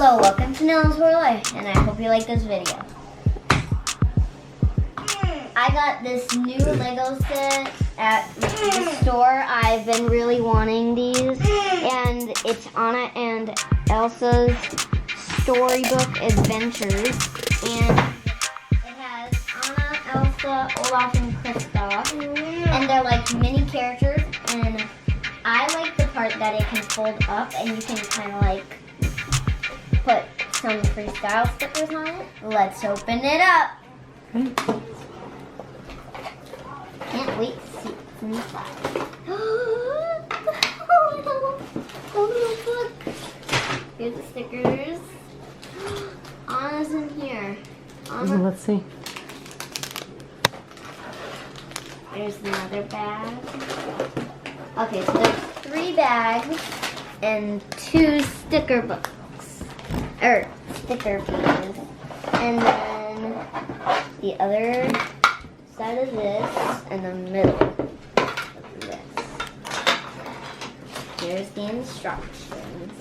Hello, welcome to Nellas World, and I hope you like this video. I got this new Lego set at the store. I've been really wanting these, and it's Anna and Elsa's Storybook Adventures, and it has Anna, Elsa, Olaf, and Kristoff, and they're like mini characters, and I like the part that it can fold up, and you can kind of like put some freestyle stickers on it. Let's open it up. Okay. Can't wait to see what's inside. Oh, look. Here's the stickers. Anna's in here. Anna. Let's see. There's another bag. Okay, so there's 3 bags and 2 sticker books. Or sticker pages. And then the other side of this and the middle of this. Here's the instructions.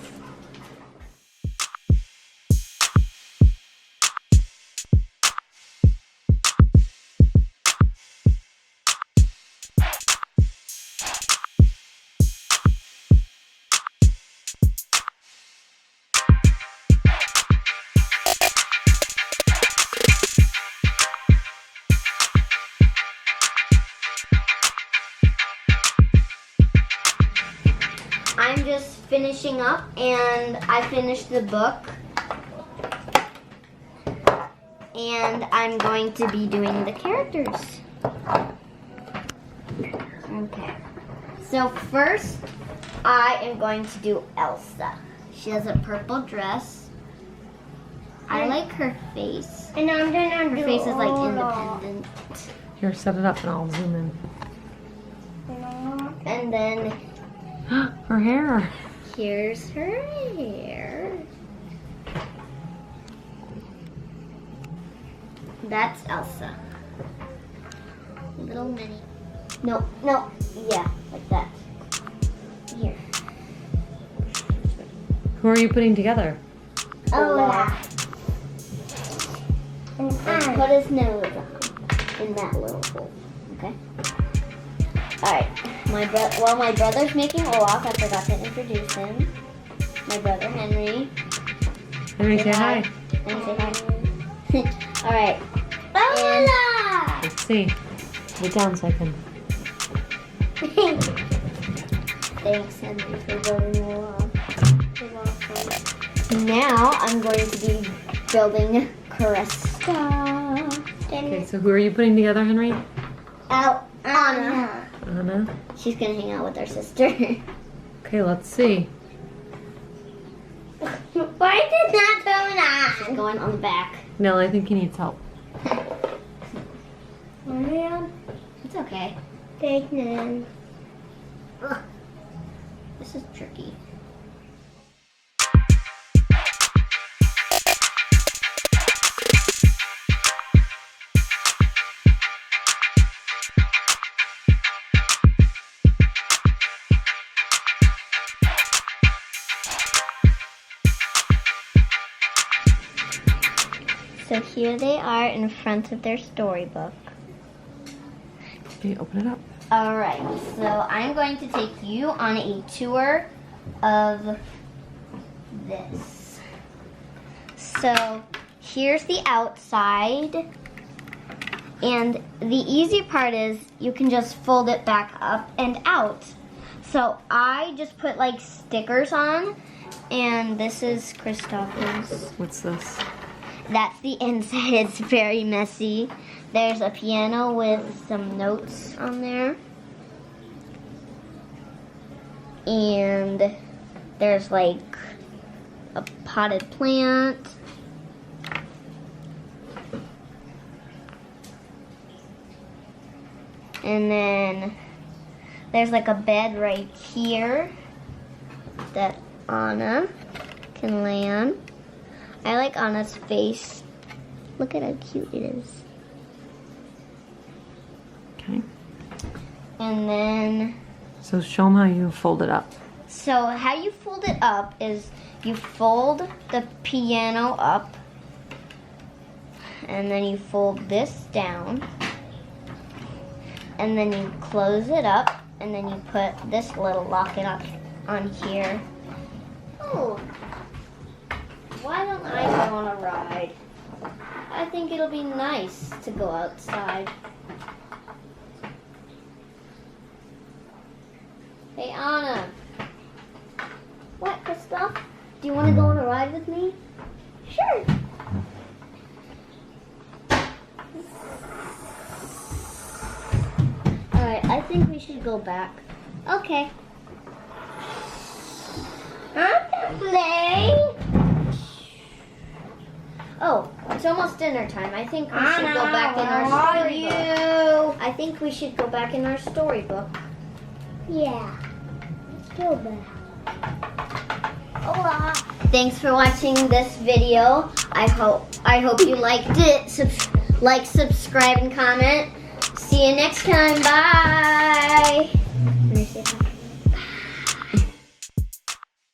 I'm just finishing up, and I finished the book, and I'm going to be doing the characters. Okay, so first I am going to do Elsa. She has a purple dress. I like her face. And I'm gonna Her do face is like Olaf. independent. Here, set it up and I'll zoom in. And then Her hair. here's her hair. That's Elsa. Little mini. No, yeah, like that. Here. Who are you putting together? Olaf. And And put his nose on in that little hole. Okay. All right. While my brother's making Olaf, I forgot to introduce him. My brother Henry. Henry, say hi. Henry, say hi. All right. Olaf! Let's see. Put it down so I can. Thanks, Henry, for building Olaf. You're welcome. Now I'm going to be building Krista. Okay, so who are you putting together, Henry? Anna. Anna. She's gonna hang out with her sister. Okay, let's see. Why did that go She's on? going on the back. Nell, I think he needs help. Man, It's okay. take none. Ugh. This is tricky. So here they are in front of their storybook. Okay, open it up. Alright, so I'm going to take you on a tour of this. So here's the outside, and the easy part is you can just fold it back up and out. So I just put like stickers on, and this is Kristoff's. What's this? That's the inside. It's very messy. There's a piano with some notes on there. And there's like a potted plant. And then there's like a bed right here that Anna can lay on. I like Anna's face. Look at how cute it is. Okay. And then, So show them how you fold it up. so how you fold it up is you fold the piano up, and then you fold this down, and then you close it up, and then you put this little locket up on here. Oh, why don't I go on a ride? I think it'll be nice to go outside. Hey, Anna. What, Christoph? Do you want to go on a ride with me? Sure. Alright, I think we should go back. Okay. Play. Oh, it's almost dinner time. I think we should go back in our storybook. I think we should go back in our storybook. Yeah. Let's go back. Hola. Thanks for watching this video. I hope you liked it. Subscribe, and comment. See you next time. Bye.